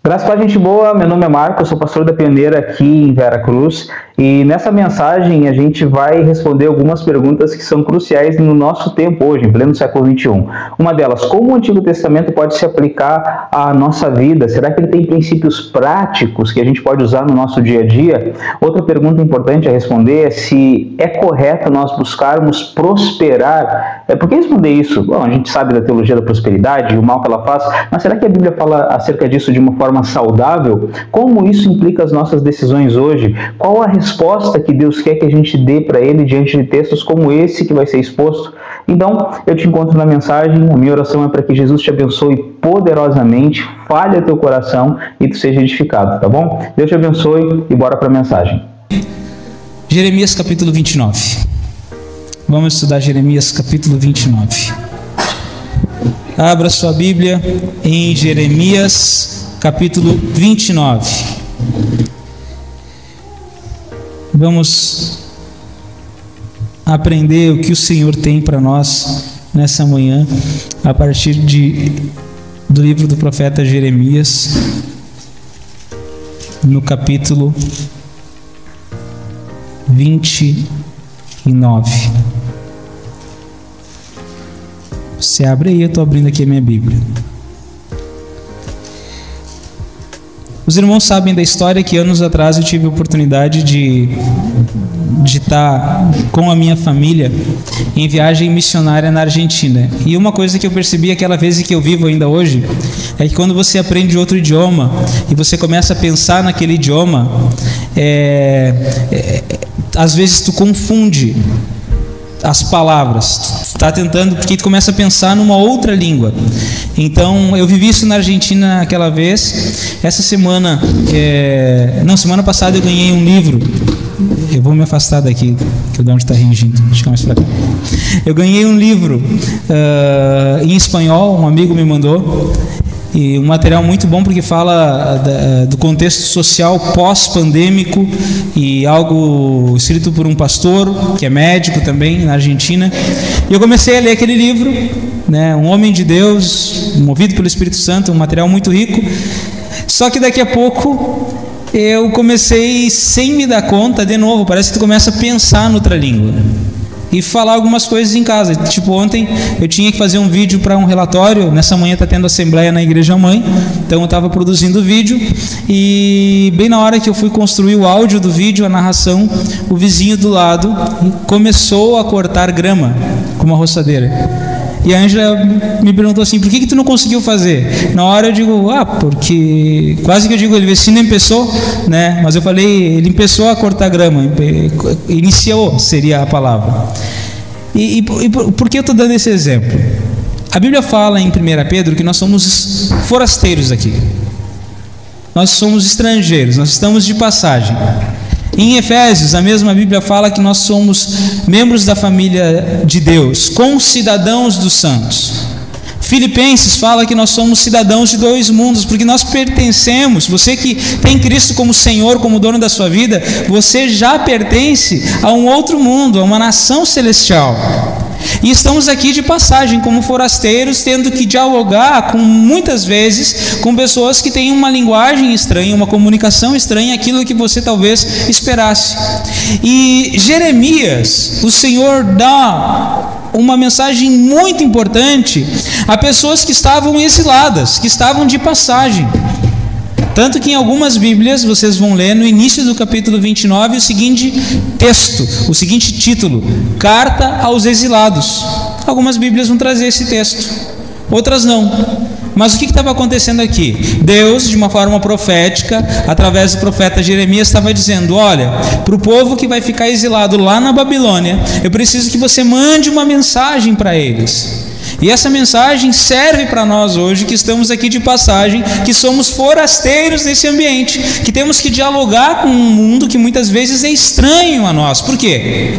Graças a gente boa, meu nome é Marco, eu sou pastor da Pioneira aqui em Veracruz e nessa mensagem a gente vai responder algumas perguntas que são cruciais no nosso tempo hoje, em pleno século XXI. Uma delas, como o Antigo Testamento pode se aplicar à nossa vida? Será que ele tem princípios práticos que a gente pode usar no nosso dia a dia? Outra pergunta importante a responder é se é correto nós buscarmos prosperar. Por que responder isso? Bom, a gente sabe da teologia da prosperidade e o mal que ela faz, mas será que a Bíblia fala acerca disso de uma forma saudável? Como isso implica as nossas decisões hoje? Qual a resposta que Deus quer que a gente dê para Ele diante de textos como esse que vai ser exposto? Então, eu te encontro na mensagem. A minha oração é para que Jesus te abençoe poderosamente, fale ao teu coração e tu seja edificado, tá bom? Deus te abençoe e bora para a mensagem. Jeremias capítulo 29. Vamos estudar Jeremias capítulo 29. Abra sua Bíblia em Jeremias capítulo 29. Vamos aprender o que o Senhor tem para nós nessa manhã, a partir do livro do profeta Jeremias, no capítulo 29. Você abre aí, eu estou abrindo aqui a minha Bíblia. Os irmãos sabem da história que anos atrás eu tive a oportunidade de estar com a minha família em viagem missionária na Argentina. E uma coisa que eu percebi aquela vez e que eu vivo ainda hoje é que quando você aprende outro idioma e você começa a pensar naquele idioma, às vezes tu confunde as palavras, está tentando, porque tu começa a pensar numa outra língua. Então eu vivi isso na Argentina aquela vez. Essa semana, semana passada eu ganhei um livro. Eu vou me afastar daqui, que o Dom está reagindo. Deixa eu mais para cá. Eu ganhei um livro em espanhol, um amigo me mandou. E um material muito bom porque fala do contexto social pós-pandêmico e algo escrito por um pastor que é médico também na Argentina. E eu comecei a ler aquele livro, né, um homem de Deus, movido pelo Espírito Santo, um material muito rico. Só que daqui a pouco eu comecei, sem me dar conta, de novo, parece que tu começa a pensar noutra língua e falar algumas coisas em casa. Tipo, ontem eu tinha que fazer um vídeo para um relatório. Nessa manhã está tendo assembleia na igreja mãe, então eu estava produzindo o vídeo e bem na hora que eu fui construir o áudio do vídeo, a narração, o vizinho do lado começou a cortar grama com uma roçadeira. E a Ângela me perguntou assim: por que tu não conseguiu fazer? Na hora eu digo, porque quase que eu digo, ele se não começou, né? Mas eu falei, ele começou a cortar grama, iniciou seria a palavra. E por que eu estou dando esse exemplo? A Bíblia fala em 1 Pedro que nós somos forasteiros aqui, nós somos estrangeiros, nós estamos de passagem. Em Efésios, a mesma Bíblia fala que nós somos membros da família de Deus, concidadãos dos santos. Filipenses fala que nós somos cidadãos de dois mundos, porque nós pertencemos. Você que tem Cristo como Senhor, como dono da sua vida, você já pertence a um outro mundo, a uma nação celestial. E estamos aqui de passagem como forasteiros, tendo que dialogar muitas vezes com pessoas que têm uma linguagem estranha, uma comunicação estranha, aquilo que você talvez esperasse. E Jeremias, o Senhor dá uma mensagem muito importante a pessoas que estavam exiladas, que estavam de passagem. Tanto que em algumas Bíblias vocês vão ler no início do capítulo 29 o seguinte texto, o seguinte título: Carta aos Exilados. Algumas Bíblias vão trazer esse texto, outras não. Mas o que estava acontecendo aqui? Deus, de uma forma profética, através do profeta Jeremias, estava dizendo: olha, para o povo que vai ficar exilado lá na Babilônia, eu preciso que você mande uma mensagem para eles. E essa mensagem serve para nós hoje, que estamos aqui de passagem, que somos forasteiros nesse ambiente, que temos que dialogar com um mundo que muitas vezes é estranho a nós. Por quê?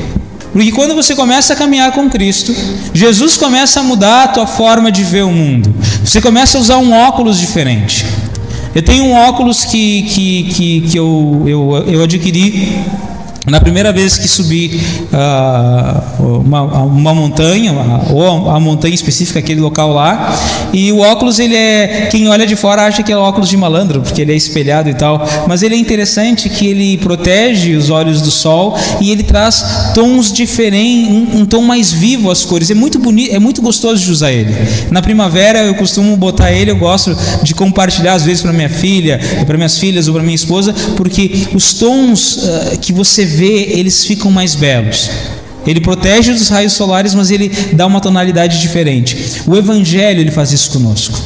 Porque quando você começa a caminhar com Cristo, Jesus começa a mudar a tua forma de ver o mundo. Você começa a usar um óculos diferente. Eu tenho um óculos que eu adquiri Na primeira vez que subi uma montanha, ou a montanha específica, aquele local lá, e o óculos, ele é, quem olha de fora acha que é óculos de malandro, porque ele é espelhado e tal, mas ele é interessante que ele protege os olhos do sol e ele traz tons diferentes, um tom mais vivo às cores. É muito bonito, é muito gostoso de usar ele. Na primavera eu costumo botar ele, eu gosto de compartilhar às vezes para minha filha, para minhas filhas ou para minha esposa, porque os tons que você vê, eles ficam mais belos. Ele protege dos raios solares, mas ele dá uma tonalidade diferente. O Evangelho, ele faz isso conosco.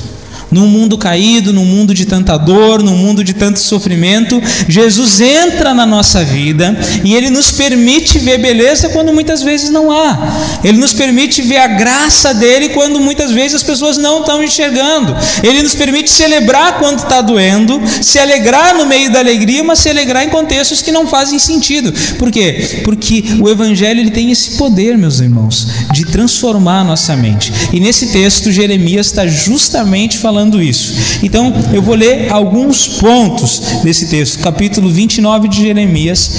Num mundo caído, num mundo de tanta dor, num mundo de tanto sofrimento, Jesus entra na nossa vida e Ele nos permite ver beleza quando muitas vezes não há. Ele nos permite ver a graça dEle quando muitas vezes as pessoas não estão enxergando. Ele nos permite celebrar quando está doendo, se alegrar no meio da alegria, mas se alegrar em contextos que não fazem sentido. Por quê? Porque o Evangelho, ele tem esse poder, meus irmãos, de transformar a nossa mente. E nesse texto, Jeremias está justamente falando isso. Então, eu vou ler alguns pontos desse texto. Capítulo 29 de Jeremias,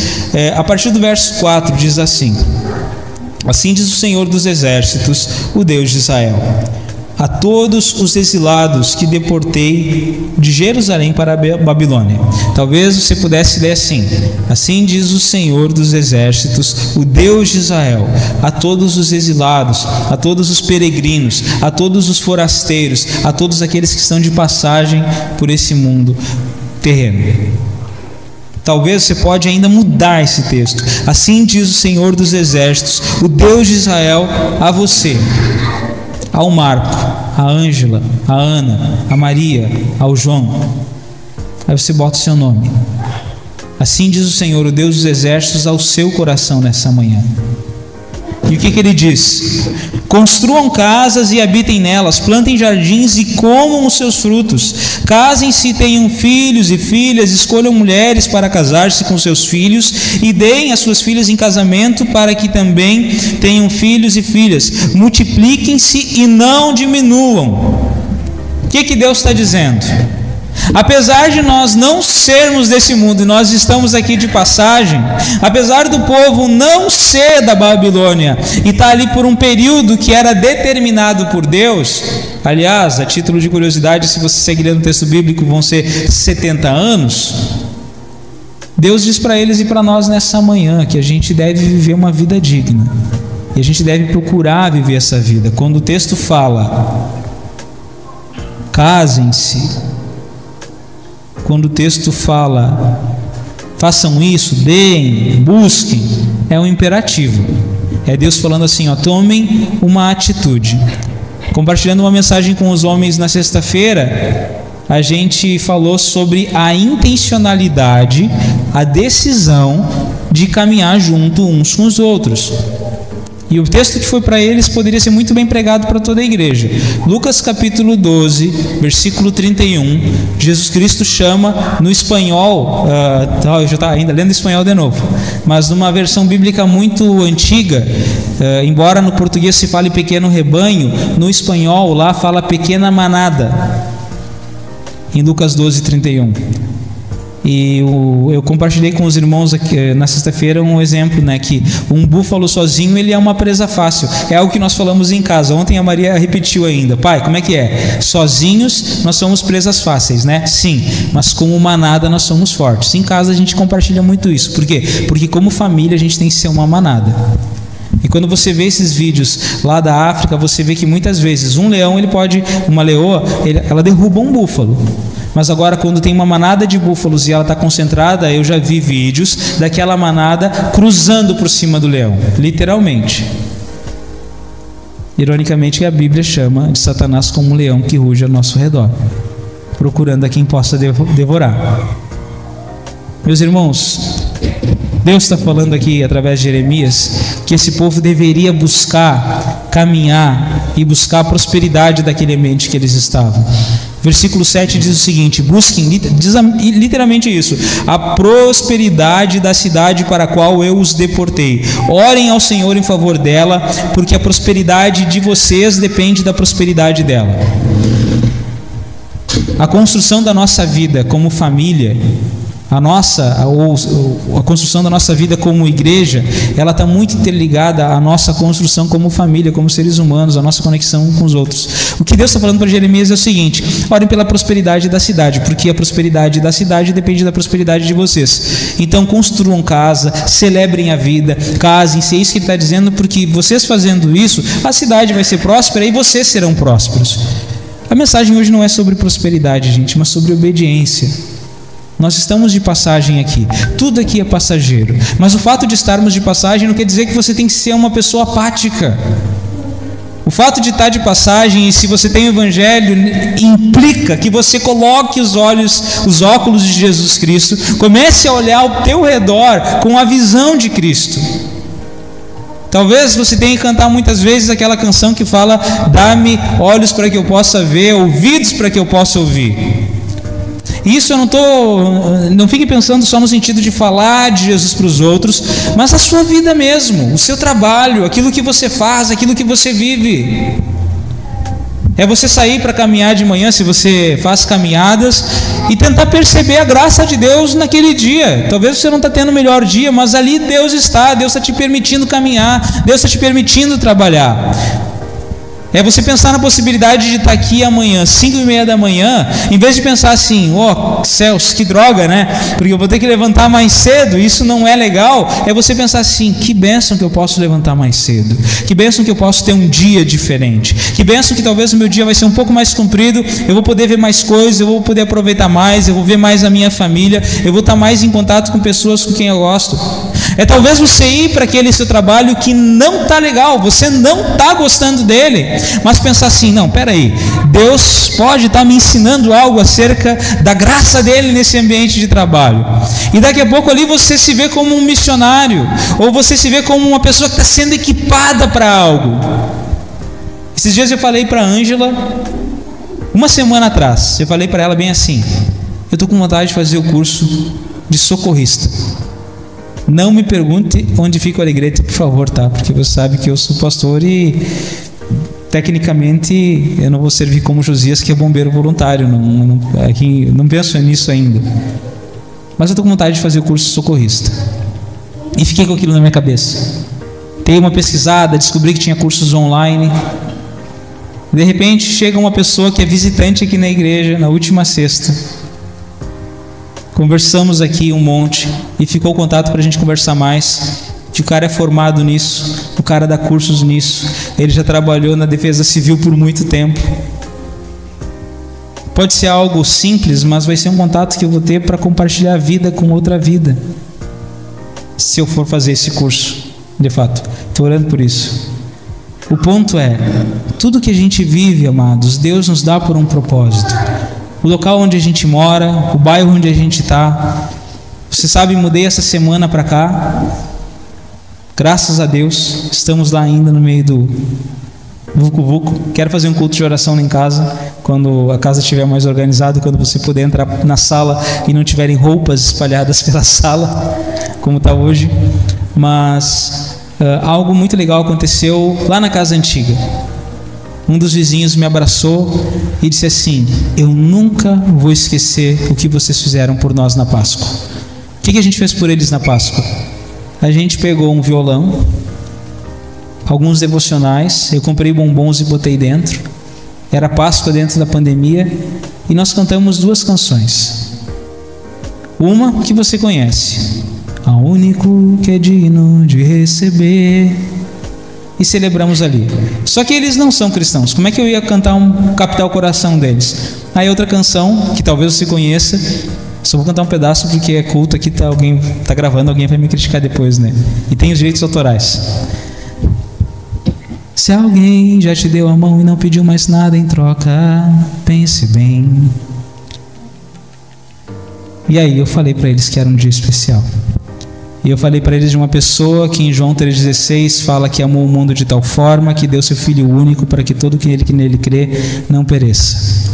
a partir do verso 4, diz assim: assim diz o Senhor dos Exércitos, o Deus de Israel: a todos os exilados que deportei de Jerusalém para a Babilônia. Talvez você pudesse ler assim: assim diz o Senhor dos Exércitos, o Deus de Israel, a todos os exilados, a todos os peregrinos, a todos os forasteiros, a todos aqueles que estão de passagem por esse mundo terreno. Talvez você pode ainda mudar esse texto. Assim diz o Senhor dos Exércitos, o Deus de Israel, a você, ao Marco, a Ângela, a Ana, a Maria, ao João. Aí você bota o seu nome. Assim diz o Senhor, o Deus dos Exércitos, ao seu coração nessa manhã. E o que ele diz? Construam casas e habitem nelas, plantem jardins e comam os seus frutos. Casem-se e tenham filhos e filhas, escolham mulheres para casar-se com seus filhos e deem as suas filhas em casamento para que também tenham filhos e filhas. Multipliquem-se e não diminuam. O que Deus está dizendo? Apesar de nós não sermos desse mundo e nós estamos aqui de passagem, apesar do povo não ser da Babilônia e estar ali por um período que era determinado por Deus, aliás, a título de curiosidade, se você seguir no texto bíblico, vão ser 70 anos, Deus diz para eles e para nós nessa manhã que a gente deve viver uma vida digna e a gente deve procurar viver essa vida. Quando o texto fala casem-se, quando o texto fala façam isso, deem, busquem, é um imperativo. É Deus falando assim, tomem uma atitude. Compartilhando uma mensagem com os homens na sexta-feira, a gente falou sobre a intencionalidade, a decisão de caminhar junto uns com os outros. E o texto que foi para eles poderia ser muito bem pregado para toda a igreja. Lucas capítulo 12, versículo 31, Jesus Cristo chama no espanhol, eu já estava ainda lendo espanhol de novo, mas numa versão bíblica muito antiga, embora no português se fale pequeno rebanho, no espanhol lá fala pequena manada, em Lucas 12, 31. E eu compartilhei com os irmãos aqui, na sexta-feira, um exemplo, que um búfalo sozinho, ele é uma presa fácil. É algo que nós falamos em casa. Ontem a Maria repetiu ainda: pai, como é que é? Sozinhos nós somos presas fáceis, né? Sim, mas como manada nós somos fortes. Em casa a gente compartilha muito isso. Por quê? Porque como família a gente tem que ser uma manada. E quando você vê esses vídeos lá da África, você vê que muitas vezes uma leoa, ela derruba um búfalo. Mas agora, quando tem uma manada de búfalos e ela está concentrada, eu já vi vídeos daquela manada cruzando por cima do leão, literalmente. Ironicamente, a Bíblia chama de Satanás como um leão que ruge ao nosso redor, procurando a quem possa devorar. Meus irmãos, Deus está falando aqui através de Jeremias que esse povo deveria buscar, caminhar e buscar a prosperidade daquele ambiente que eles estavam. Versículo 7 diz o seguinte: busquem, diz literalmente isso, a prosperidade da cidade para a qual eu os deportei. Orem ao Senhor em favor dela, porque a prosperidade de vocês depende da prosperidade dela. A construção da nossa vida como família a construção da nossa vida como igreja, ela está muito interligada à nossa construção como família, como seres humanos, a nossa conexão com os outros. O que Deus está falando para Jeremias é o seguinte: orem pela prosperidade da cidade, porque a prosperidade da cidade depende da prosperidade de vocês. Então construam casa, celebrem a vida, casem-se. É isso que ele está dizendo, porque vocês fazendo isso, a cidade vai ser próspera e vocês serão prósperos. A mensagem hoje não é sobre prosperidade, gente, mas sobre obediência. Nós estamos de passagem aqui, tudo aqui é passageiro, mas o fato de estarmos de passagem não quer dizer que você tem que ser uma pessoa apática. O fato de estar de passagem, e se você tem o Evangelho, implica que você coloque os óculos de Jesus Cristo, comece a olhar ao teu redor com a visão de Cristo. Talvez você tenha que cantar muitas vezes aquela canção que fala: dá-me olhos para que eu possa ver, ouvidos para que eu possa ouvir. Isso eu não fique pensando só no sentido de falar de Jesus para os outros, mas a sua vida mesmo, o seu trabalho, aquilo que você faz, aquilo que você vive. É você sair para caminhar de manhã, se você faz caminhadas, e tentar perceber a graça de Deus naquele dia. Talvez você não está tendo o melhor dia, mas ali Deus está te permitindo caminhar, Deus está te permitindo trabalhar. É você pensar na possibilidade de estar aqui amanhã, 5:30 da manhã, em vez de pensar assim: céus, que droga, né? Porque eu vou ter que levantar mais cedo, isso não é legal. É você pensar assim: que bênção que eu posso levantar mais cedo, que bênção que eu posso ter um dia diferente, que bênção que talvez o meu dia vai ser um pouco mais comprido, eu vou poder ver mais coisas, eu vou poder aproveitar mais, eu vou ver mais a minha família, eu vou estar mais em contato com pessoas com quem eu gosto. É talvez você ir para aquele seu trabalho que não está legal, você não está gostando dele, mas pensar assim: não, peraí, Deus pode estar me ensinando algo acerca da graça dele nesse ambiente de trabalho. E daqui a pouco ali você se vê como um missionário, ou você se vê como uma pessoa que está sendo equipada para algo. Esses dias eu falei para a Ângela, uma semana atrás, eu falei para ela bem assim: eu estou com vontade de fazer o curso de socorrista. Não me pergunte onde fica o Alegrete, por favor, tá? Porque você sabe que eu sou pastor e tecnicamente eu não vou servir como Josias, que é bombeiro voluntário. Não penso nisso ainda. Mas eu estou com vontade de fazer o curso de socorrista. E fiquei com aquilo na minha cabeça. Dei uma pesquisada, descobri que tinha cursos online. De repente chega uma pessoa que é visitante aqui na igreja na última sexta. Conversamos aqui um monte e ficou o contato para a gente conversar mais. Que o cara é formado nisso, o cara dá cursos nisso, ele já trabalhou na defesa civil por muito tempo. Pode ser algo simples, mas vai ser um contato que eu vou ter para compartilhar a vida com outra vida, se eu for fazer esse curso. De fato, estou orando por isso. O ponto é: tudo que a gente vive, amados, Deus nos dá por um propósito. O local onde a gente mora, o bairro onde a gente está. Você sabe, mudei essa semana para cá. Graças a Deus, estamos lá ainda no meio do vucu-vucu. Quero fazer um culto de oração lá em casa, quando a casa estiver mais organizada, quando você puder entrar na sala e não tiverem roupas espalhadas pela sala, como está hoje. Mas algo muito legal aconteceu lá na casa antiga. Um dos vizinhos me abraçou e disse assim: eu nunca vou esquecer o que vocês fizeram por nós na Páscoa. O que a gente fez por eles na Páscoa? A gente pegou um violão, alguns devocionais, eu comprei bombons e botei dentro. Era Páscoa dentro da pandemia, e nós cantamos 2 canções. Uma que você conhece: ao único que é digno de receber. E celebramos ali. Só que eles não são cristãos. Como é que eu ia captar o coração deles? Aí outra canção, que talvez você conheça, só vou cantar um pedaço porque é culto aqui, alguém está gravando, alguém vai me criticar depois, né? E tem os direitos autorais. Se alguém já te deu a mão e não pediu mais nada em troca, pense bem. E aí eu falei para eles que era um dia especial. E eu falei para eles de uma pessoa que em João 3,16 fala que amou o mundo de tal forma que deu seu Filho único para que todo aquele que nele crê não pereça.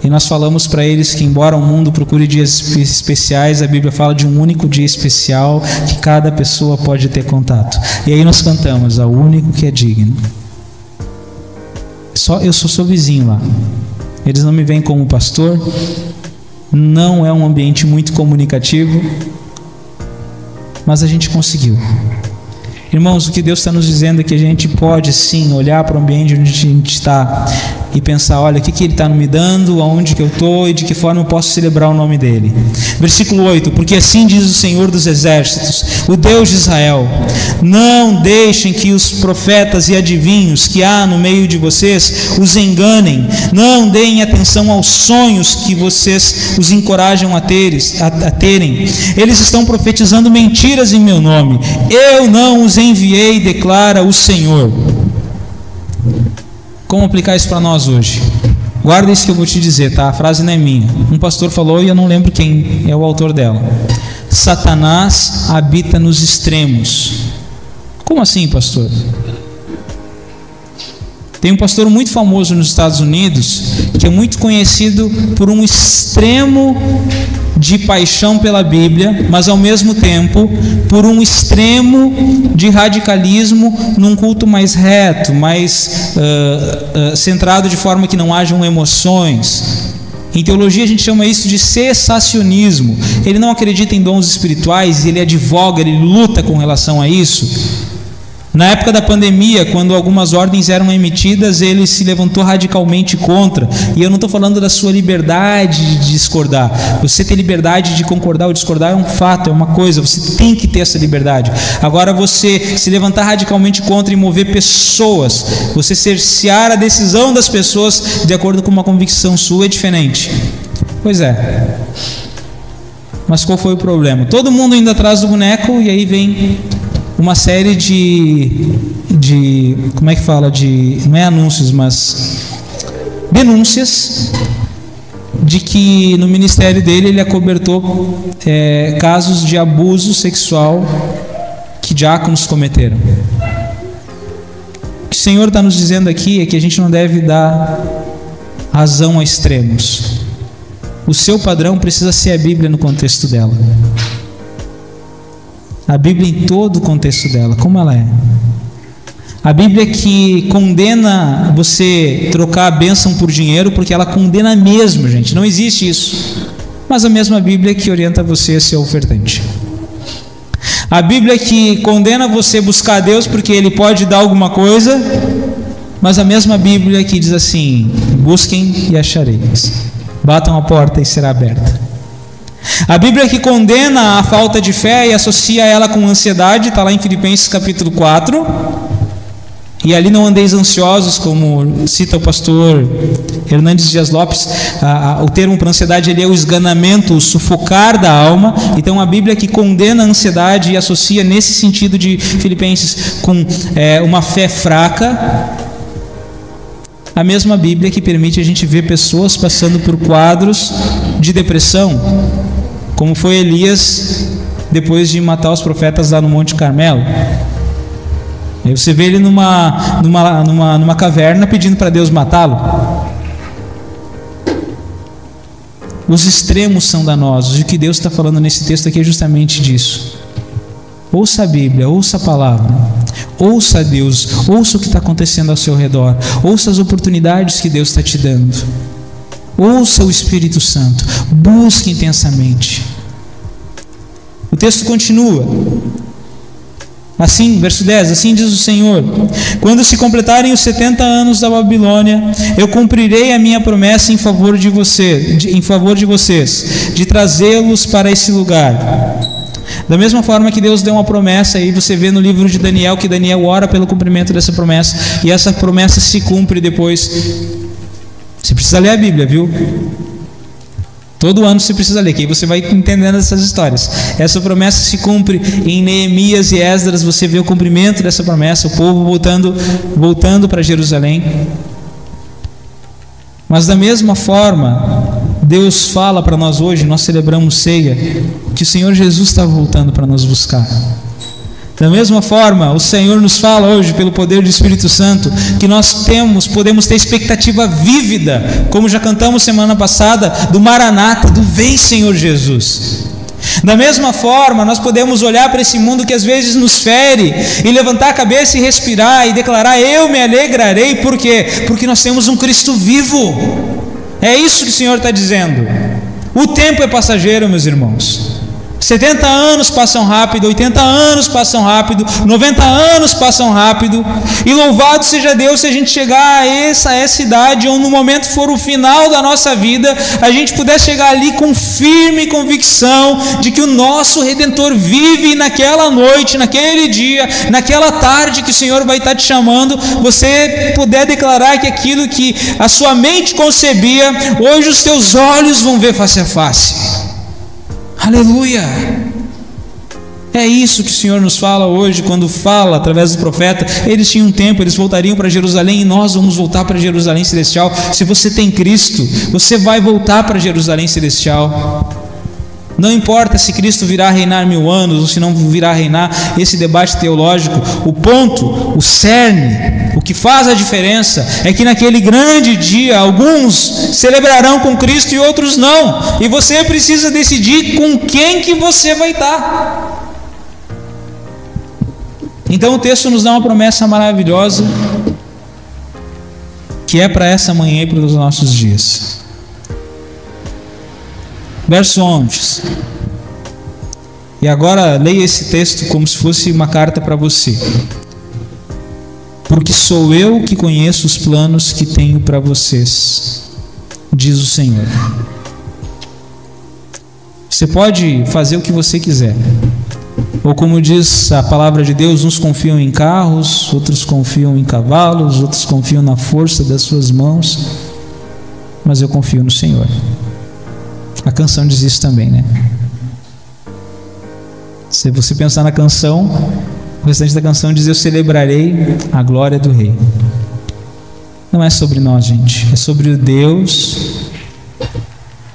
E nós falamos para eles que, embora o mundo procure dias especiais, a Bíblia fala de um único dia especial que cada pessoa pode ter contato. E aí nós cantamos: ao único que é digno. Eu sou seu vizinho lá. Eles não me veem como pastor, não é um ambiente muito comunicativo, mas a gente conseguiu. Irmãos, o que Deus está nos dizendo é que a gente pode sim olhar para o ambiente onde a gente está e pensar, olha, o que Ele está me dando, aonde que eu estou e de que forma eu posso celebrar o nome dEle. Versículo 8, porque assim diz o Senhor dos Exércitos, o Deus de Israel, não deixem que os profetas e adivinhos que há no meio de vocês os enganem, não deem atenção aos sonhos que vocês os encorajam a terem. Eles estão profetizando mentiras em meu nome, eu não os enviei, declara o Senhor. Como aplicar isso para nós hoje? Guarda isso que eu vou te dizer, tá? A frase não é minha. Um pastor falou e eu não lembro quem é o autor dela. Satanás habita nos extremos. Como assim, pastor? Tem um pastor muito famoso nos Estados Unidos que é muito conhecido por um extremo de paixão pela Bíblia, mas ao mesmo tempo por um extremo de radicalismo num culto mais reto, mais centrado de forma que não hajam emoções. Em teologia a gente chama isso de cessacionismo. Ele não acredita em dons espirituais, ele advoga, ele luta com relação a isso. Na época da pandemia, quando algumas ordens eram emitidas, ele se levantou radicalmente contra. E eu não estou falando da sua liberdade de discordar. Você ter liberdade de concordar ou discordar é um fato, é uma coisa. Você tem que ter essa liberdade. Agora, você se levantar radicalmente contra e mover pessoas, você cercear a decisão das pessoas de acordo com uma convicção sua é diferente. Pois é. Mas qual foi o problema? Todo mundo indo atrás do boneco e aí vem uma série de como é que fala, não é anúncios, mas denúncias de que no ministério dele ele acobertou casos de abuso sexual que diáconos cometeram. O que o Senhor está nos dizendo aqui é que a gente não deve dar razão a extremos. O seu padrão precisa ser a Bíblia no contexto dela. A Bíblia em todo o contexto dela, como ela é. A Bíblia que condena você trocar a bênção por dinheiro, porque ela condena mesmo, gente. Não existe isso. Mas a mesma Bíblia que orienta você a ser ofertante. A Bíblia que condena você buscar a Deus porque Ele pode dar alguma coisa, mas a mesma Bíblia que diz assim: busquem e achareis. Batam a porta e será aberta. A Bíblia que condena a falta de fé e associa ela com ansiedade, está lá em Filipenses capítulo 4. E ali não andeis ansiosos, como cita o pastor Hernandes Dias Lopes. O termo para ansiedade ele é o esganamento, o sufocar da alma. Então a Bíblia que condena a ansiedade e associa nesse sentido de Filipenses com uma fé fraca. A mesma Bíblia que permite a gente ver pessoas passando por quadros de depressão, como foi Elias depois de matar os profetas lá no Monte Carmelo. Aí você vê ele numa caverna pedindo para Deus matá-lo. Os extremos são danosos, e o que Deus está falando nesse texto aqui é justamente disso. Ouça a Bíblia, ouça a palavra, ouça a Deus, ouça o que está acontecendo ao seu redor, ouça as oportunidades que Deus está te dando, ouça o Espírito Santo, busque intensamente. O texto continua assim, verso 10, assim diz o Senhor: quando se completarem os 70 anos da Babilônia, eu cumprirei a minha promessa em favor de vocês, de trazê-los para esse lugar. Da mesma forma que Deus deu uma promessa, aí você vê no livro de Daniel que Daniel ora pelo cumprimento dessa promessa, e essa promessa se cumpre depois. Você precisa ler a Bíblia, viu? Todo ano você precisa ler, que aí você vai entendendo essas histórias. Essa promessa se cumpre em Neemias e Esdras. Você vê o cumprimento dessa promessa, o povo voltando para Jerusalém. Mas da mesma forma, Deus fala para nós hoje, nós celebramos ceia, que o Senhor Jesus está voltando para nos buscar. Da mesma forma, o Senhor nos fala hoje, pelo poder do Espírito Santo, que nós podemos ter expectativa vívida, como já cantamos semana passada, do Maranata, do Vem Senhor Jesus. Da mesma forma, nós podemos olhar para esse mundo que às vezes nos fere, e levantar a cabeça e respirar, e declarar: eu me alegrarei. Por quê? Porque nós temos um Cristo vivo. É isso que o Senhor está dizendo. O tempo é passageiro, meus irmãos. 70 anos passam rápido, 80 anos passam rápido, 90 anos passam rápido, e louvado seja Deus se a gente chegar a essa idade, ou no momento for o final da nossa vida, a gente puder chegar ali com firme convicção de que o nosso Redentor vive naquela noite, naquele dia, naquela tarde que o Senhor vai estar te chamando, você puder declarar que aquilo que a sua mente concebia, hoje os teus olhos vão ver face a face. Aleluia! É isso que o Senhor nos fala hoje, quando fala através do profeta. Eles tinham tempo, eles voltariam para Jerusalém, e nós vamos voltar para Jerusalém Celestial. Se você tem Cristo, você vai voltar para Jerusalém Celestial. Não importa se Cristo virá reinar 1000 anos ou se não virá reinar, esse debate teológico, o ponto, o cerne, o que faz a diferença é que naquele grande dia alguns celebrarão com Cristo e outros não, e você precisa decidir com quem que você vai estar. Então o texto nos dá uma promessa maravilhosa, que é para essa manhã e para os nossos dias. Verso 11. E agora leia esse texto como se fosse uma carta para você. Porque sou eu que conheço os planos que tenho para vocês, diz o Senhor. Você pode fazer o que você quiser. Ou como diz a palavra de Deus, uns confiam em carros, outros confiam em cavalos, outros confiam na força das suas mãos, mas eu confio no Senhor. A canção diz isso também, né? Se você pensar na canção, o restante da canção diz: eu celebrarei a glória do Rei. Não é sobre nós, gente, é sobre o Deus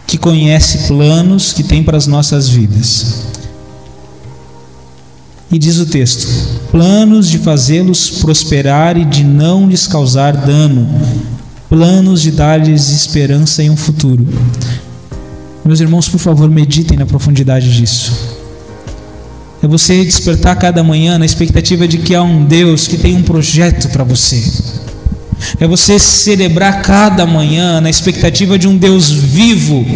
que conhece planos que tem para as nossas vidas. E diz o texto: planos de fazê-los prosperar e de não lhes causar dano, planos de dar-lhes esperança e um futuro. Meus irmãos, por favor, meditem na profundidade disso. É você despertar cada manhã na expectativa de que há um Deus que tem um projeto para você. É você celebrar cada manhã na expectativa de um Deus vivo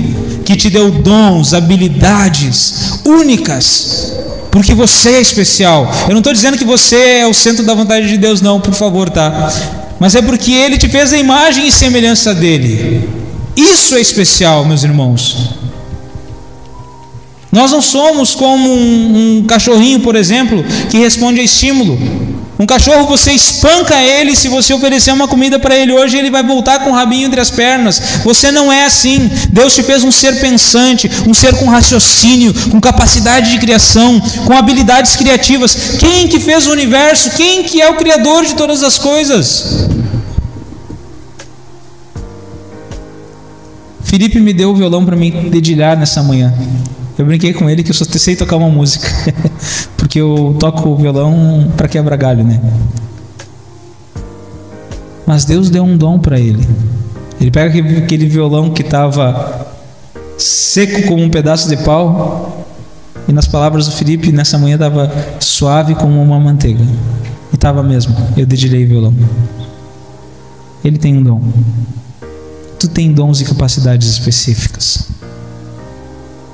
que te deu dons, habilidades únicas, porque você é especial. Eu não estou dizendo que você é o centro da vontade de Deus, não, por favor, tá? Mas é porque Ele te fez a imagem e semelhança dEle. Isso é especial, meus irmãos. Nós não somos como um cachorrinho, por exemplo, que responde a estímulo. Um cachorro, você espanca ele, se você oferecer uma comida para ele hoje, ele vai voltar com o rabinho entre as pernas. Você não é assim. Deus te fez um ser pensante, um ser com raciocínio, com capacidade de criação, com habilidades criativas. Quem que fez o universo? Quem que é o Criador de todas as coisas? Felipe me deu o violão para me dedilhar nessa manhã. Eu brinquei com ele que eu só sei tocar uma música, porque eu toco o violão para quebrar galho, né? Mas Deus deu um dom para ele. Ele pega aquele violão que estava seco como um pedaço de pau, e nas palavras do Felipe, nessa manhã estava suave como uma manteiga. E estava mesmo. Eu dedilhei o violão. Ele tem um dom. Tu tem dons e capacidades específicas.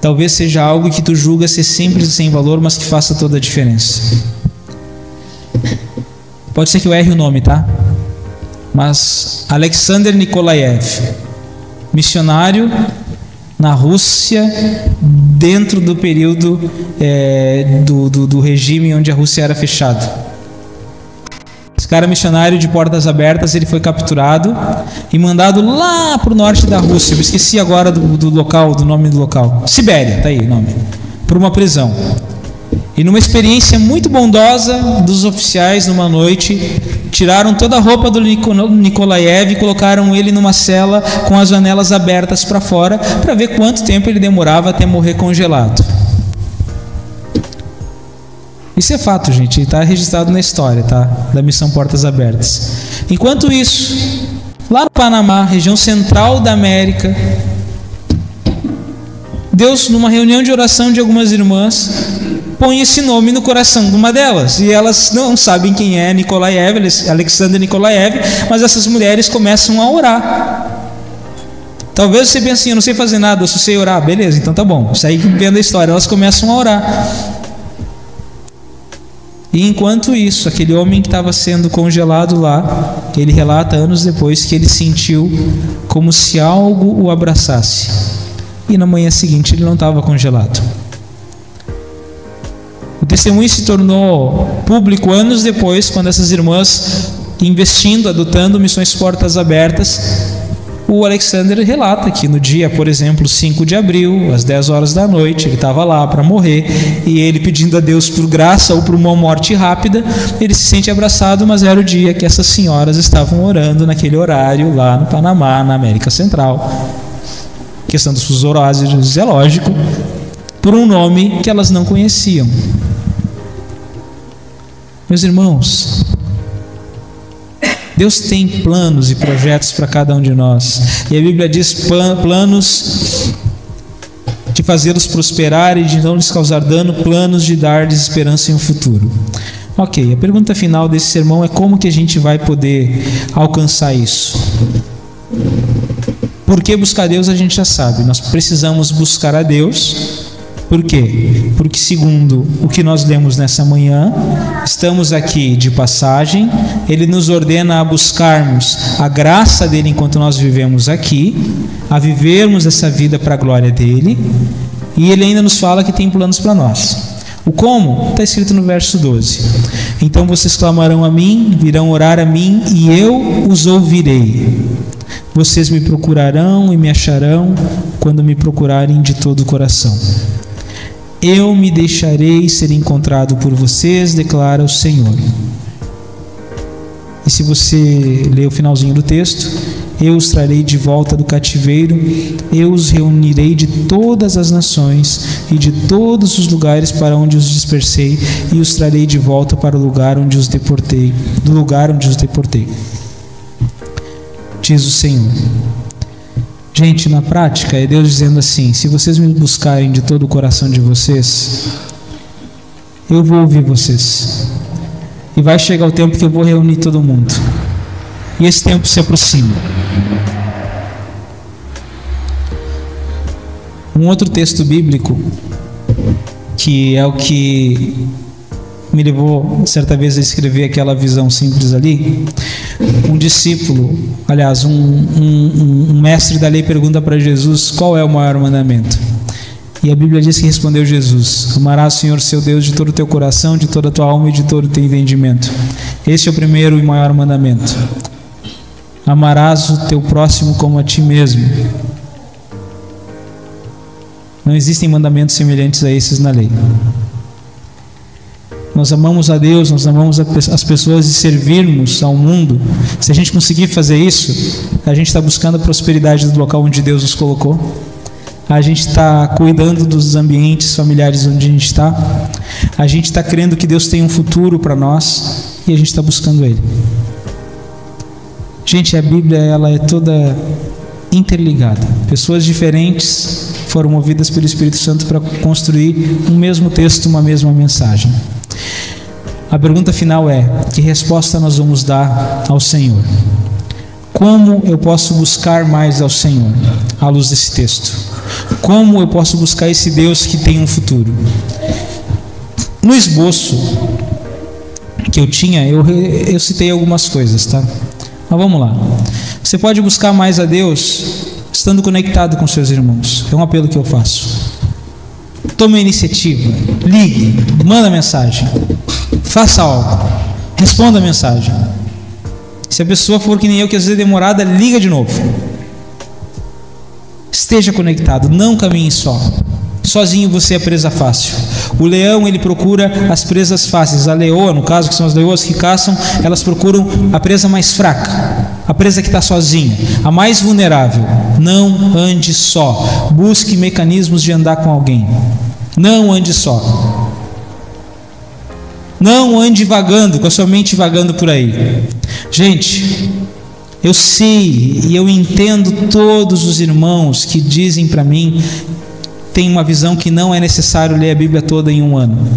Talvez seja algo que tu julga ser simples e sem valor, mas que faça toda a diferença. Pode ser que eu erre o nome, tá? Mas Alexander Nikolaev, missionário na Rússia, dentro do período do regime onde a Rússia era fechada. Esse cara missionário de portas abertas, ele foi capturado e mandado lá para o norte da Rússia. Eu esqueci agora do local, do nome do local. Sibéria, tá aí o nome. Para uma prisão. E numa experiência muito bondosa dos oficiais, numa noite, tiraram toda a roupa do Nikolaev e colocaram ele numa cela com as janelas abertas para fora, para ver quanto tempo ele demorava até morrer congelado. Isso é fato, gente, está registrado na história, tá? Da missão Portas Abertas. Enquanto isso, lá no Panamá, região central da América, Deus, numa reunião de oração de algumas irmãs, põe esse nome no coração de uma delas. E elas não sabem quem é Nikolaev, Alexander Nikolaev, mas essas mulheres começam a orar. Talvez você pense assim, eu não sei fazer nada, eu só sei orar. Beleza, então tá bom. Isso aí vendo a história, elas começam a orar. E enquanto isso, aquele homem que estava sendo congelado lá, ele relata anos depois que ele sentiu como se algo o abraçasse. E na manhã seguinte ele não estava congelado. O testemunho se tornou público anos depois, quando essas irmãs, investindo, adotando missões portas abertas, o Alexander relata que no dia, por exemplo, 5 de abril, às 10 horas da noite, ele estava lá para morrer, e ele pedindo a Deus por graça ou por uma morte rápida, ele se sente abraçado, mas era o dia que essas senhoras estavam orando naquele horário lá no Panamá, na América Central. Questão dos fusos horários, é lógico, por um nome que elas não conheciam. Meus irmãos, Deus tem planos e projetos para cada um de nós. E a Bíblia diz planos de fazê-los prosperar e de não lhes causar dano, planos de dar-lhes esperança em um futuro. Ok, a pergunta final desse sermão é como que a gente vai poder alcançar isso? Por que buscar Deus a gente já sabe. Nós precisamos buscar a Deus. Por quê? Porque segundo o que nós lemos nessa manhã, estamos aqui de passagem, Ele nos ordena a buscarmos a graça dEle enquanto nós vivemos aqui, a vivermos essa vida para a glória dEle, e Ele ainda nos fala que tem planos para nós. O como? Está escrito no verso 12. Então vocês clamarão a mim, virão orar a mim, e eu os ouvirei. Vocês me procurarão e me acharão quando me procurarem de todo o coração. Eu me deixarei ser encontrado por vocês, declara o Senhor. E se você ler o finalzinho do texto, eu os trarei de volta do cativeiro, eu os reunirei de todas as nações e de todos os lugares para onde os dispersei, e os trarei de volta para o lugar onde os deportei, do lugar onde os deportei. Diz o Senhor. Gente, na prática, é Deus dizendo assim: se vocês me buscarem de todo o coração de vocês, eu vou ouvir vocês. E vai chegar o tempo que eu vou reunir todo mundo. E esse tempo se aproxima. Um outro texto bíblico, que é o que me levou certa vez a escrever aquela visão simples ali. Um discípulo, aliás, um mestre da lei pergunta para Jesus qual é o maior mandamento. E a Bíblia diz que respondeu Jesus: amarás o Senhor seu Deus de todo o teu coração, de toda a tua alma e de todo o teu entendimento. Este é o primeiro e maior mandamento. Amarás o teu próximo como a ti mesmo. Não existem mandamentos semelhantes a esses na lei. Nós amamos a Deus, nós amamos as pessoas e servirmos ao mundo. Se a gente conseguir fazer isso, a gente está buscando a prosperidade do local onde Deus nos colocou. A gente está cuidando dos ambientes familiares onde a gente está. A gente está crendo que Deus tem um futuro para nós e a gente está buscando Ele. Gente, a Bíblia ela é toda interligada. Pessoas diferentes foram movidas pelo Espírito Santo para construir um mesmo texto, uma mesma mensagem. A pergunta final é: que resposta nós vamos dar ao Senhor? Como eu posso buscar mais ao Senhor à luz desse texto? Como eu posso buscar esse Deus que tem um futuro? No esboço que eu tinha, eu citei algumas coisas, tá? Mas vamos lá. Você pode buscar mais a Deus estando conectado com seus irmãos. É um apelo que eu faço. Tome a iniciativa, ligue, manda mensagem, faça algo, responda a mensagem. Se a pessoa for que nem eu, que às vezes é demorada, liga de novo. Esteja conectado, não caminhe só. Sozinho você é presa fácil. O leão, ele procura as presas fáceis. A leoa, no caso, que são as leoas que caçam, elas procuram a presa mais fraca, a presa que está sozinha, a mais vulnerável. Não ande só. Busque mecanismos de andar com alguém. Não ande só. Não ande vagando, com a sua mente vagando por aí. Gente, eu sei e eu entendo todos os irmãos que dizem para mim, tem uma visão que não é necessário ler a Bíblia toda em um ano.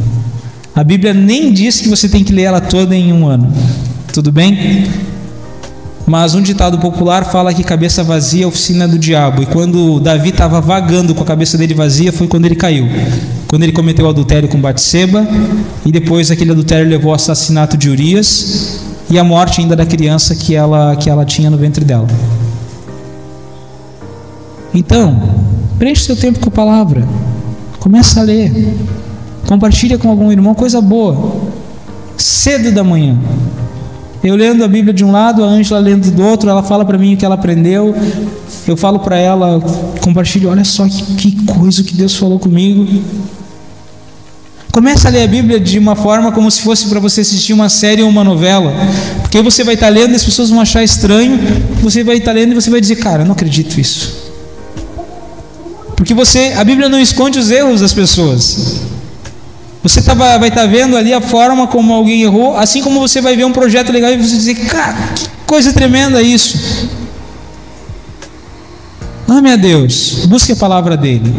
A Bíblia nem diz que você tem que ler ela toda em um ano. Tudo bem? Mas um ditado popular fala que cabeça vazia é oficina do diabo. E quando Davi estava vagando com a cabeça dele vazia, foi quando ele caiu. Quando ele cometeu o adultério com Batseba, e depois aquele adultério levou ao assassinato de Urias e a morte ainda da criança que ela tinha no ventre dela. Então, preenche seu tempo com a palavra. Começa a ler. Compartilha com algum irmão, coisa boa. Cedo da manhã. Eu lendo a Bíblia de um lado, a Ângela lendo do outro, ela fala para mim o que ela aprendeu. Eu falo para ela, compartilho, olha só que coisa que Deus falou comigo. Começa a ler a Bíblia de uma forma como se fosse para você assistir uma série ou uma novela. Porque você vai estar lendo e as pessoas vão achar estranho. Você vai estar lendo e você vai dizer, cara, eu não acredito nisso. Porque a Bíblia não esconde os erros das pessoas. Você vai estar vendo ali a forma como alguém errou, assim como você vai ver um projeto legal e você dizer, cara, que coisa tremenda isso. Ame a Deus, busque a palavra dele.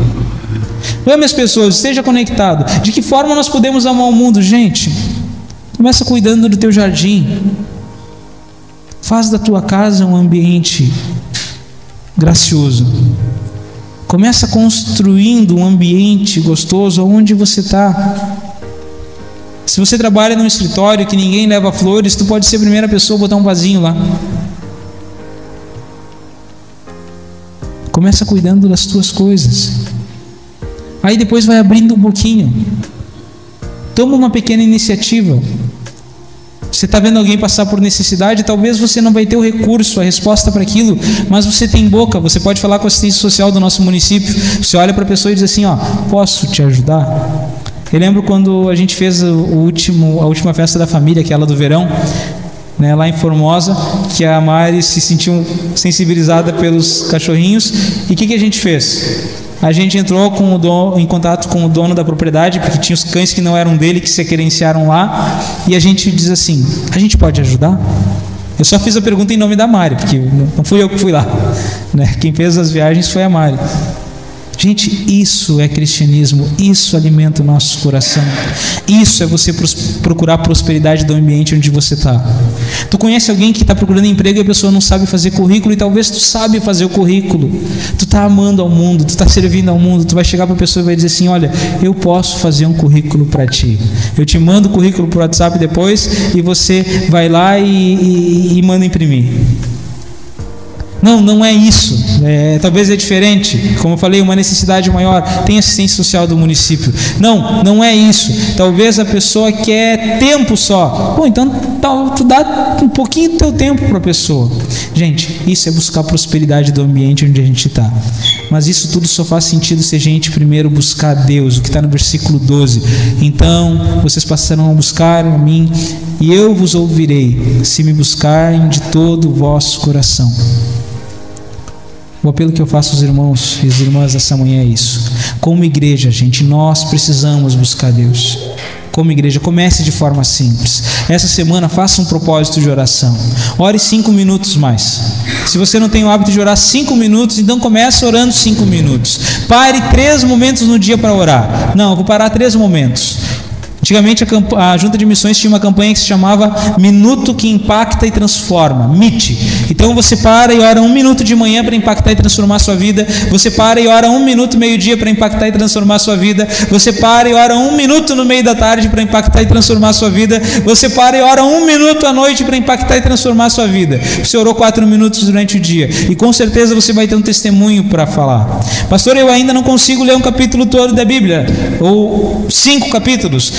Ame as pessoas, esteja conectado. De que forma nós podemos amar o mundo, gente? Começa cuidando do teu jardim. Faz da tua casa um ambiente gracioso. Começa construindo um ambiente gostoso onde você está. Se você trabalha num escritório que ninguém leva flores, tu pode ser a primeira pessoa a botar um vasinho lá. Começa cuidando das tuas coisas. Aí depois vai abrindo um pouquinho. Toma uma pequena iniciativa. Você está vendo alguém passar por necessidade, talvez você não vai ter o recurso, a resposta para aquilo, mas você tem boca, você pode falar com a assistência social do nosso município. Você olha para a pessoa e diz assim, ó, posso te ajudar? Eu lembro quando a gente fez a última festa da família, aquela do verão, né, lá em Formosa, que a Mari se sentiu sensibilizada pelos cachorrinhos, e o que a gente fez? A gente entrou em contato com o dono da propriedade, porque tinha os cães que não eram dele, que se querenciaram lá, e a gente diz assim, a gente pode ajudar? Eu só fiz a pergunta em nome da Mari, porque não fui eu que fui lá, né? Quem fez as viagens foi a Mari. Gente, isso é cristianismo, isso alimenta o nosso coração, isso é você procurar prosperidade do ambiente onde você está. Tu conhece alguém que está procurando emprego e a pessoa não sabe fazer currículo, e talvez tu sabe fazer o currículo, tu está amando ao mundo, tu está servindo ao mundo, tu vai chegar para a pessoa e vai dizer assim, olha, eu posso fazer um currículo para ti, eu te mando o currículo por WhatsApp depois, e você vai lá e manda imprimir. Não é isso, talvez é diferente, como eu falei, uma necessidade maior, tem assistência social do município, não é isso, talvez a pessoa quer tempo só, bom, então tu dá um pouquinho do teu tempo para a pessoa. Gente, isso é buscar a prosperidade do ambiente onde a gente está, mas isso tudo só faz sentido se a gente primeiro buscar Deus, o que está no versículo 12, então vocês passarão a buscar a mim, e eu vos ouvirei, se me buscarem de todo o vosso coração. O apelo que eu faço aos irmãos e às irmãs essa manhã é isso. Como igreja, gente, nós precisamos buscar Deus. Como igreja, comece de forma simples. Essa semana, faça um propósito de oração. Ore 5 minutos mais. Se você não tem o hábito de orar 5 minutos, então comece orando 5 minutos. Pare 3 momentos no dia para orar. Não, eu vou parar 3 momentos. Antigamente a Junta de Missões tinha uma campanha que se chamava Minuto que Impacta e Transforma, MIT. Então você para e ora 1 minuto de manhã para impactar e transformar a sua vida. Você para e ora 1 minuto meio-dia para impactar e transformar a sua vida. Você para e ora 1 minuto no meio da tarde para impactar e transformar a sua vida. Você para e ora 1 minuto à noite para impactar e transformar a sua vida. Você orou 4 minutos durante o dia. E com certeza você vai ter um testemunho para falar. Pastor, eu ainda não consigo ler um capítulo todo da Bíblia. Ou 5 capítulos.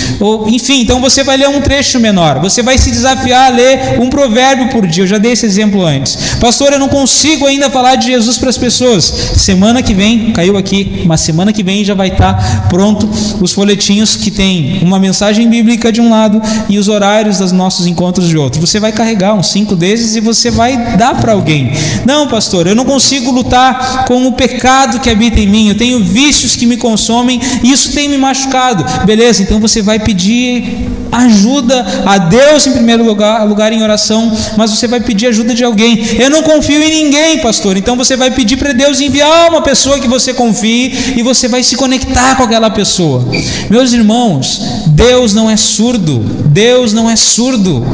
Enfim, então você vai ler um trecho menor, você vai se desafiar a ler um provérbio por dia. Eu já dei esse exemplo antes. Pastor, eu não consigo ainda falar de Jesus para as pessoas. Semana que vem, caiu aqui, mas semana que vem já vai estar pronto os folhetinhos que tem uma mensagem bíblica de um lado e os horários dos nossos encontros de outro. Você vai carregar uns 5 desses e você vai dar para alguém. Não, pastor, eu não consigo lutar com o pecado que habita em mim, eu tenho vícios que me consomem e isso tem me machucado. Beleza, então você vai pedir ajuda a Deus em primeiro lugar em oração, mas você vai pedir ajuda de alguém. Eu não confio em ninguém, pastor, então você vai pedir para Deus enviar uma pessoa que você confie e você vai se conectar com aquela pessoa. Meus irmãos, Deus não é surdo, Deus não é surdo.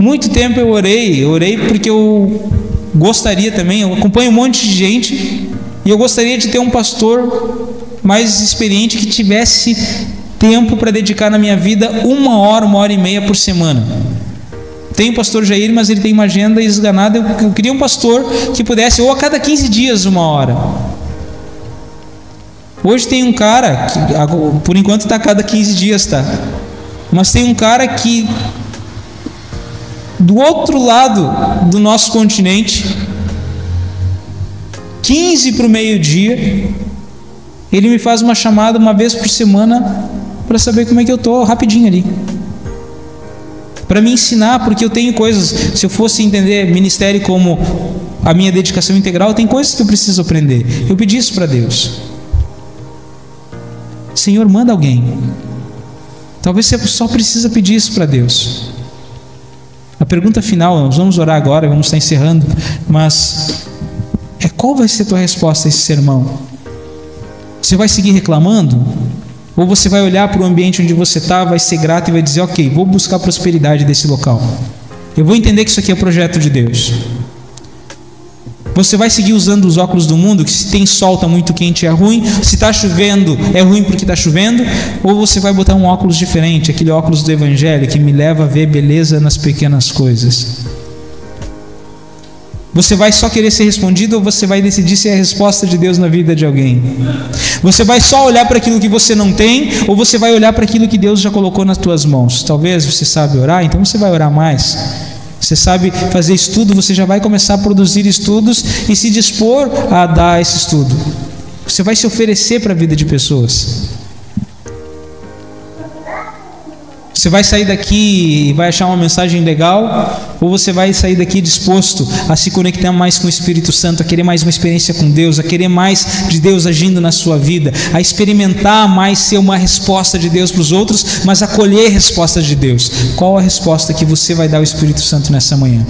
Muito tempo eu orei porque eu gostaria também, eu acompanho um monte de gente e eu gostaria de ter um pastor mais experiente que tivesse tempo para dedicar na minha vida 1 hora, 1 hora e meia por semana. Tem o pastor Jair, mas ele tem uma agenda esganada. Eu queria um pastor que pudesse, ou a cada 15 dias, 1 hora. Hoje tem um cara, que, por enquanto está a cada 15 dias, tá? Mas tem um cara que, do outro lado do nosso continente, 15 para o meio-dia, ele me faz uma chamada 1 vez por semana para saber como é que eu estou, rapidinho ali. Para me ensinar, porque eu tenho coisas, se eu fosse entender ministério como a minha dedicação integral, tem coisas que eu preciso aprender. Eu pedi isso para Deus. Senhor, manda alguém. Talvez você só precisa pedir isso para Deus. A pergunta final, nós vamos orar agora, vamos estar encerrando, mas qual vai ser a tua resposta a esse sermão? Você vai seguir reclamando? Ou você vai olhar para o ambiente onde você está, vai ser grato e vai dizer, ok, vou buscar a prosperidade desse local. Eu vou entender que isso aqui é o projeto de Deus. Você vai seguir usando os óculos do mundo, que se tem sol está muito quente é ruim, se está chovendo é ruim porque está chovendo, ou você vai botar um óculos diferente, aquele óculos do Evangelho que me leva a ver beleza nas pequenas coisas. Você vai só querer ser respondido, ou você vai decidir ser a resposta de Deus na vida de alguém? Você vai só olhar para aquilo que você não tem, ou você vai olhar para aquilo que Deus já colocou nas tuas mãos? Talvez você sabe orar, então você vai orar mais. Você sabe fazer estudo, você já vai começar a produzir estudos e se dispor a dar esse estudo. Você vai se oferecer para a vida de pessoas. Você vai sair daqui e vai achar uma mensagem legal, ou você vai sair daqui disposto a se conectar mais com o Espírito Santo, a querer mais uma experiência com Deus, a querer mais de Deus agindo na sua vida, a experimentar mais ser uma resposta de Deus para os outros, mas a colher respostas de Deus. Qual a resposta que você vai dar ao Espírito Santo nessa manhã?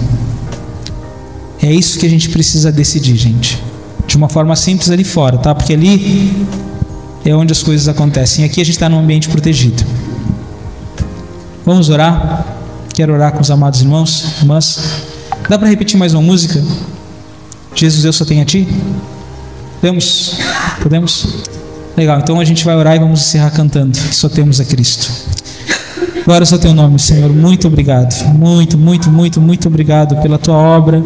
É isso que a gente precisa decidir, gente. De uma forma simples ali fora, tá? Porque ali é onde as coisas acontecem. Aqui a gente está num ambiente protegido. Vamos orar? Quero orar com os amados irmãos, irmãs. Dá para repetir mais uma música? Jesus, eu só tenho a Ti? Podemos? Podemos? Legal, então a gente vai orar e vamos encerrar cantando. Só temos a Cristo. Glória ao Teu nome, Senhor. Muito obrigado. Muito obrigado pela Tua obra.